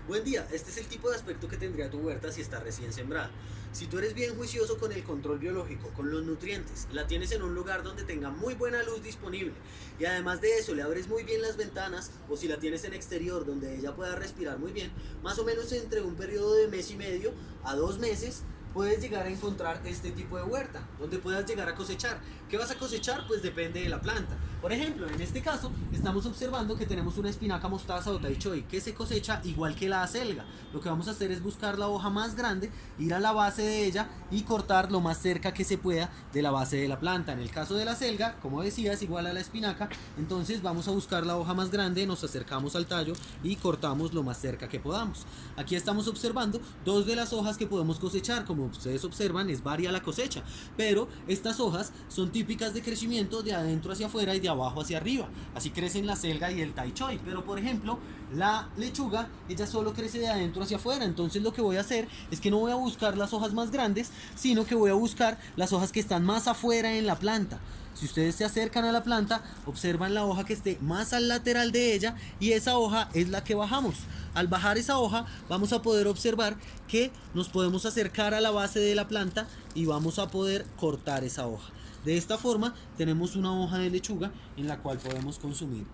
Buen día, este es el tipo de aspecto que tendría tu huerta si está recién sembrada. Si tú eres bien juicioso con el control biológico, con los nutrientes, la tienes en un lugar donde tenga muy buena luz disponible y además de eso le abres muy bien las ventanas o si la tienes en exterior donde ella pueda respirar muy bien, más o menos entre un periodo de mes y medio a 2 meses puedes llegar a encontrar este tipo de huerta, donde puedas llegar a cosechar. ¿Qué vas a cosechar? Pues depende de la planta. Por ejemplo, en este caso, estamos observando que tenemos una espinaca mostaza o tai choi que se cosecha igual que la acelga. Lo que vamos a hacer es buscar la hoja más grande, ir a la base de ella y cortar lo más cerca que se pueda de la base de la planta. En el caso de la acelga, como decía, es igual a la espinaca, entonces vamos a buscar la hoja más grande, nos acercamos al tallo y cortamos lo más cerca que podamos. Aquí estamos observando dos de las hojas que podemos cosechar. Como ustedes observan, es varia la cosecha, pero estas hojas son típicas de crecimiento de adentro hacia afuera y de abajo hacia arriba. Así crecen la selga y el tai choi, pero por ejemplo la lechuga, ella solo crece de adentro hacia afuera. Entonces lo que voy a hacer es que no voy a buscar las hojas más grandes, sino que voy a buscar las hojas que están más afuera en la planta. Si ustedes se acercan a la planta, observan la hoja que esté más al lateral de ella y esa hoja es la que bajamos. Al bajar esa hoja vamos a poder observar que nos podemos acercar a la base de la planta y vamos a poder cortar esa hoja. De esta forma tenemos una hoja de lechuga en la cual podemos consumir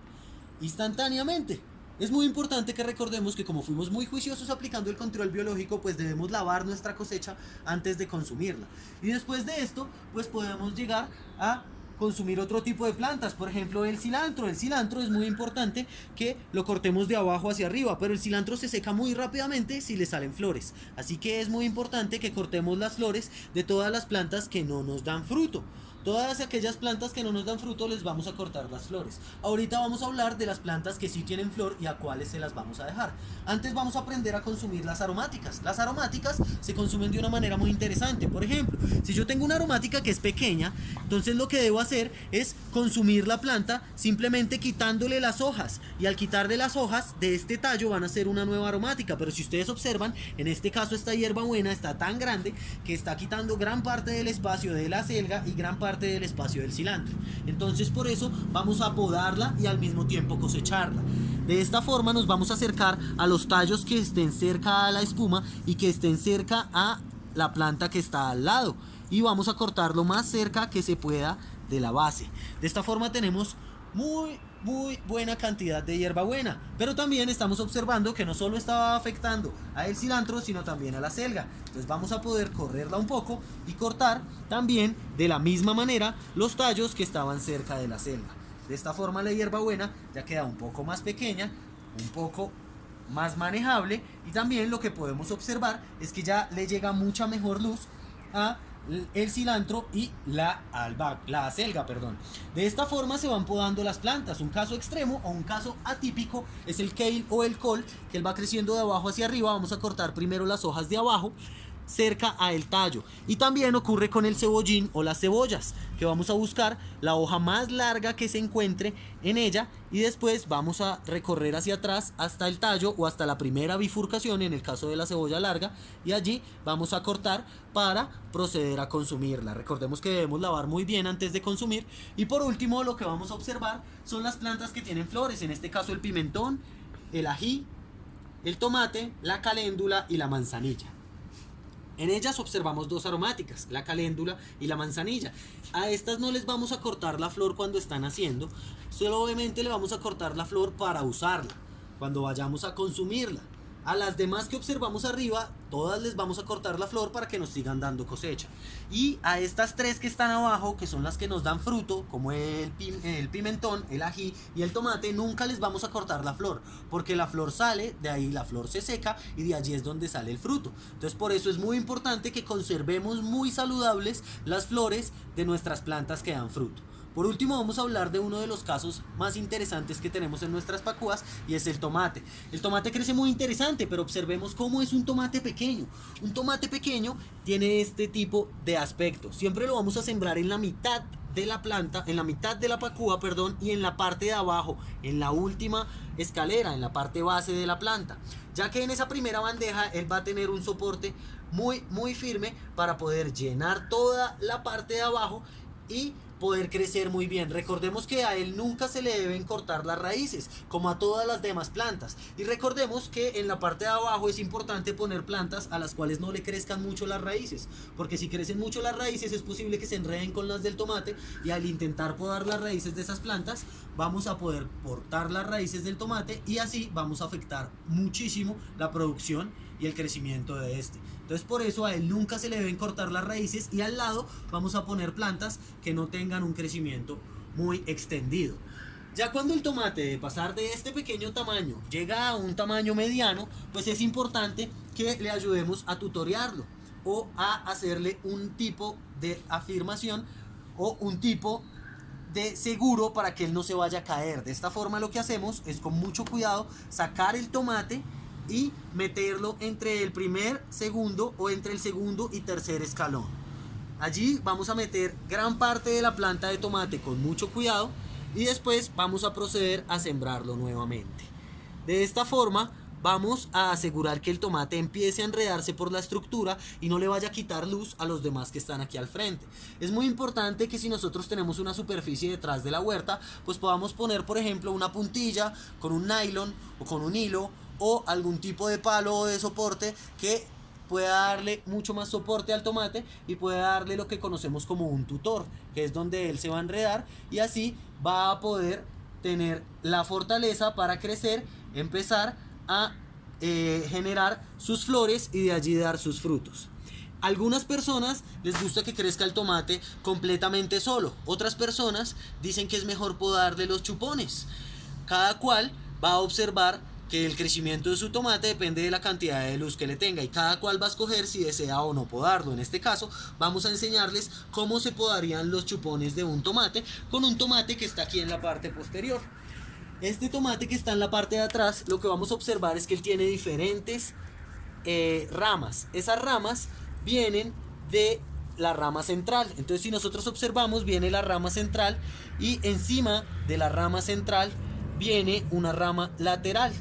instantáneamente. Es muy importante que recordemos que como fuimos muy juiciosos aplicando el control biológico, pues debemos lavar nuestra cosecha antes de consumirla. Y después de esto, pues podemos llegar a consumir otro tipo de plantas, por ejemplo el cilantro. El cilantro es muy importante que lo cortemos de abajo hacia arriba, pero el cilantro se seca muy rápidamente si le salen flores, así que es muy importante que cortemos las flores de todas las plantas que no nos dan fruto. Todas aquellas plantas que no nos dan fruto les vamos a cortar las flores. Ahorita vamos a hablar de las plantas que sí tienen flor y a cuáles se las vamos a dejar. Antes vamos a aprender a consumir las aromáticas. Las aromáticas se consumen de una manera muy interesante. Por ejemplo, si yo tengo una aromática que es pequeña, entonces lo que debo hacer es consumir la planta simplemente quitándole las hojas. Y al quitarle las hojas de este tallo van a ser una nueva aromática. Pero si ustedes observan, en este caso esta hierbabuena está tan grande que está quitando gran parte del espacio de la selga y gran parte del espacio del cilantro. Entonces por eso vamos a podarla y al mismo tiempo cosecharla. De esta forma nos vamos a acercar a los tallos que estén cerca a la espuma y que estén cerca a la planta que está al lado, y vamos a cortar lo más cerca que se pueda de la base. De esta forma tenemos muy buena cantidad de hierbabuena, pero también estamos observando que no solo estaba afectando a el cilantro, sino también a la selga. Entonces vamos a poder correrla un poco y cortar también de la misma manera los tallos que estaban cerca de la selga. De esta forma la hierbabuena ya queda un poco más pequeña, un poco más manejable, y también lo que podemos observar es que ya le llega mucha mejor luz a el cilantro y la acelga, perdón. De esta forma se van podando las plantas. Un caso extremo o un caso atípico es el kale o el col, que él va creciendo de abajo hacia arriba. Vamos a cortar primero las hojas de abajo cerca a el tallo, y también ocurre con el cebollín o las cebollas, que vamos a buscar la hoja más larga que se encuentre en ella y después vamos a recorrer hacia atrás hasta el tallo o hasta la primera bifurcación en el caso de la cebolla larga, y allí vamos a cortar para proceder a consumirla. Recordemos que debemos lavar muy bien antes de consumir. Y por último lo que vamos a observar son las plantas que tienen flores, en este caso el pimentón, el ají, el tomate, la caléndula y la manzanilla. En ellas observamos dos aromáticas, la caléndula y la manzanilla. A estas no les vamos a cortar la flor cuando están haciendo, solo obviamente le vamos a cortar la flor para usarla, cuando vayamos a consumirla. A las demás que observamos arriba, todas les vamos a cortar la flor para que nos sigan dando cosecha. Y a estas tres que están abajo, que son las que nos dan fruto, como el pimentón, el ají y el tomate, nunca les vamos a cortar la flor, porque la flor sale, de ahí la flor se seca y de allí es donde sale el fruto. Entonces por eso es muy importante que conservemos muy saludables las flores de nuestras plantas que dan fruto. Por último vamos a hablar de uno de los casos más interesantes que tenemos en nuestras pacúas, y es el tomate. El tomate crece muy interesante, pero observemos cómo es un tomate pequeño. Un tomate pequeño tiene este tipo de aspecto. Siempre lo vamos a sembrar en la mitad de la planta, en la mitad de la pacúa, perdón, y en la parte de abajo, en la última escalera, en la parte base de la planta, ya que en esa primera bandeja él va a tener un soporte muy firme para poder llenar toda la parte de abajo y poder crecer muy bien. Recordemos que a él nunca se le deben cortar las raíces, como a todas las demás plantas. Y recordemos que en la parte de abajo es importante poner plantas a las cuales no le crezcan mucho las raíces, porque si crecen mucho las raíces es posible que se enreden con las del tomate, y al intentar podar las raíces de esas plantas vamos a poder cortar las raíces del tomate y así vamos a afectar muchísimo la producción y el crecimiento de este. Entonces por eso a él nunca se le deben cortar las raíces, y al lado vamos a poner plantas que no tengan un crecimiento muy extendido. Ya cuando el tomate, de pasar de este pequeño tamaño, llega a un tamaño mediano, pues es importante que le ayudemos a tutorearlo o a hacerle un tipo de afirmación o un tipo de seguro para que él no se vaya a caer. De esta forma lo que hacemos es, con mucho cuidado, sacar el tomate y meterlo entre el primer, segundo o entre el segundo y tercer escalón. Allí vamos a meter gran parte de la planta de tomate con mucho cuidado y después vamos a proceder a sembrarlo nuevamente. De esta forma vamos a asegurar que el tomate empiece a enredarse por la estructura y no le vaya a quitar luz a los demás que están aquí al frente. Es muy importante que si nosotros tenemos una superficie detrás de la huerta, pues podamos poner, por ejemplo, una puntilla con un nylon o con un hilo o algún tipo de palo o de soporte que pueda darle mucho más soporte al tomate y pueda darle lo que conocemos como un tutor, que es donde él se va a enredar y así va a poder tener la fortaleza para crecer, empezar a generar sus flores y de allí dar sus frutos. Algunas personas les gusta que crezca el tomate completamente solo, otras personas dicen que es mejor podarle los chupones. Cada cual va a observar que el crecimiento de su tomate depende de la cantidad de luz que le tenga y cada cual va a escoger si desea o no podarlo. En este caso vamos a enseñarles cómo se podarían los chupones de un tomate con un tomate que está aquí en la parte posterior. Este tomate que está en la parte de atrás, lo que vamos a observar es que él tiene diferentes ramas. Esas ramas vienen de la rama central. Entonces si nosotros observamos, viene la rama central y encima de la rama central viene una rama lateral.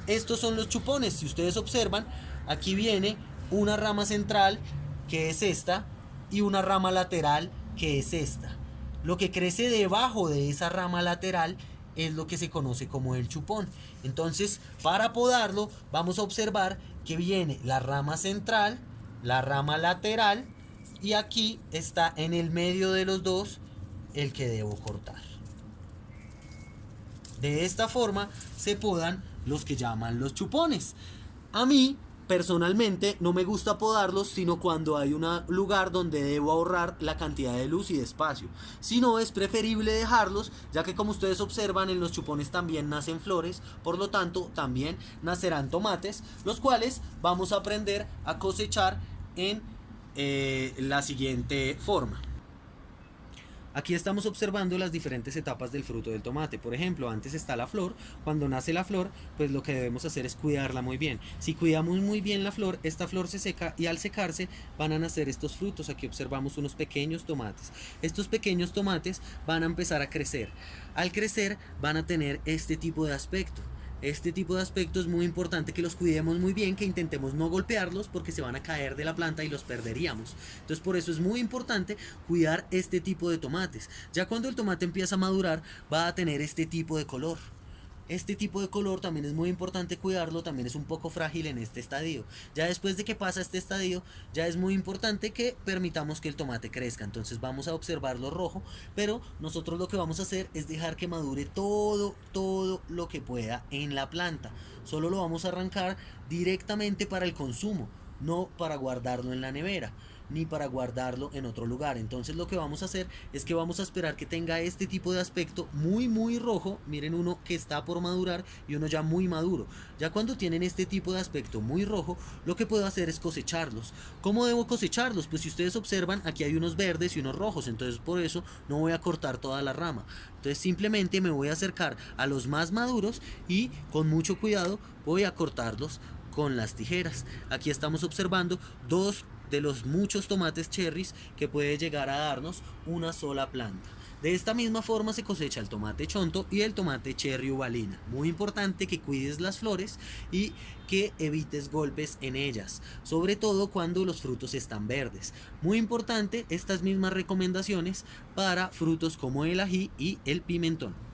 Estos son los chupones. Si ustedes observan, aquí viene una rama central que es esta y una rama lateral que es esta. Lo que crece debajo de esa rama lateral es lo que se conoce como el chupón. Entonces, para podarlo, vamos a observar que viene la rama central, la rama lateral y aquí está en el medio de los dos el que debo cortar. De esta forma se podan los que llaman los chupones. A mí personalmente no me gusta podarlos sino cuando hay un lugar donde debo ahorrar la cantidad de luz y de espacio. Si no, es preferible dejarlos, ya que como ustedes observan, en los chupones también nacen flores, por lo tanto también nacerán tomates, los cuales vamos a aprender a cosechar en la siguiente forma. Aquí estamos observando las diferentes etapas del fruto del tomate. Por ejemplo, antes está la flor. Cuando nace la flor, pues lo que debemos hacer es cuidarla muy bien. Si cuidamos muy bien la flor, esta flor se seca y al secarse van a nacer estos frutos. Aquí observamos unos pequeños tomates. Estos pequeños tomates van a empezar a crecer. Al crecer van a tener este tipo de aspecto. Este tipo de aspectos es muy importante que los cuidemos muy bien, que intentemos no golpearlos porque se van a caer de la planta y los perderíamos. Entonces por eso es muy importante cuidar este tipo de tomates. Ya cuando el tomate empieza a madurar va a tener este tipo de color. Este tipo de color también es muy importante cuidarlo, también es un poco frágil en este estadio. Ya después de que pasa este estadio, ya es muy importante que permitamos que el tomate crezca. Entonces vamos a observarlo rojo, pero nosotros lo que vamos a hacer es dejar que madure todo lo que pueda en la planta. Solo lo vamos a arrancar directamente para el consumo, no para guardarlo en la nevera ni para guardarlo en otro lugar. Entonces lo que vamos a hacer es que vamos a esperar que tenga este tipo de aspecto muy rojo. Miren, uno que está por madurar y uno ya muy maduro. Ya cuando tienen este tipo de aspecto muy rojo, lo que puedo hacer es cosecharlos. ¿Cómo debo cosecharlos? Pues si ustedes observan, aquí hay unos verdes y unos rojos, entonces por eso no voy a cortar toda la rama. Entonces simplemente me voy a acercar a los más maduros y con mucho cuidado voy a cortarlos con las tijeras. Aquí estamos observando dos de los muchos tomates cherries que puede llegar a darnos una sola planta. De esta misma forma se cosecha el tomate chonto y el tomate cherry uvalina. Muy importante que cuides las flores y que evites golpes en ellas, sobre todo cuando los frutos están verdes. Muy importante estas mismas recomendaciones para frutos como el ají y el pimentón.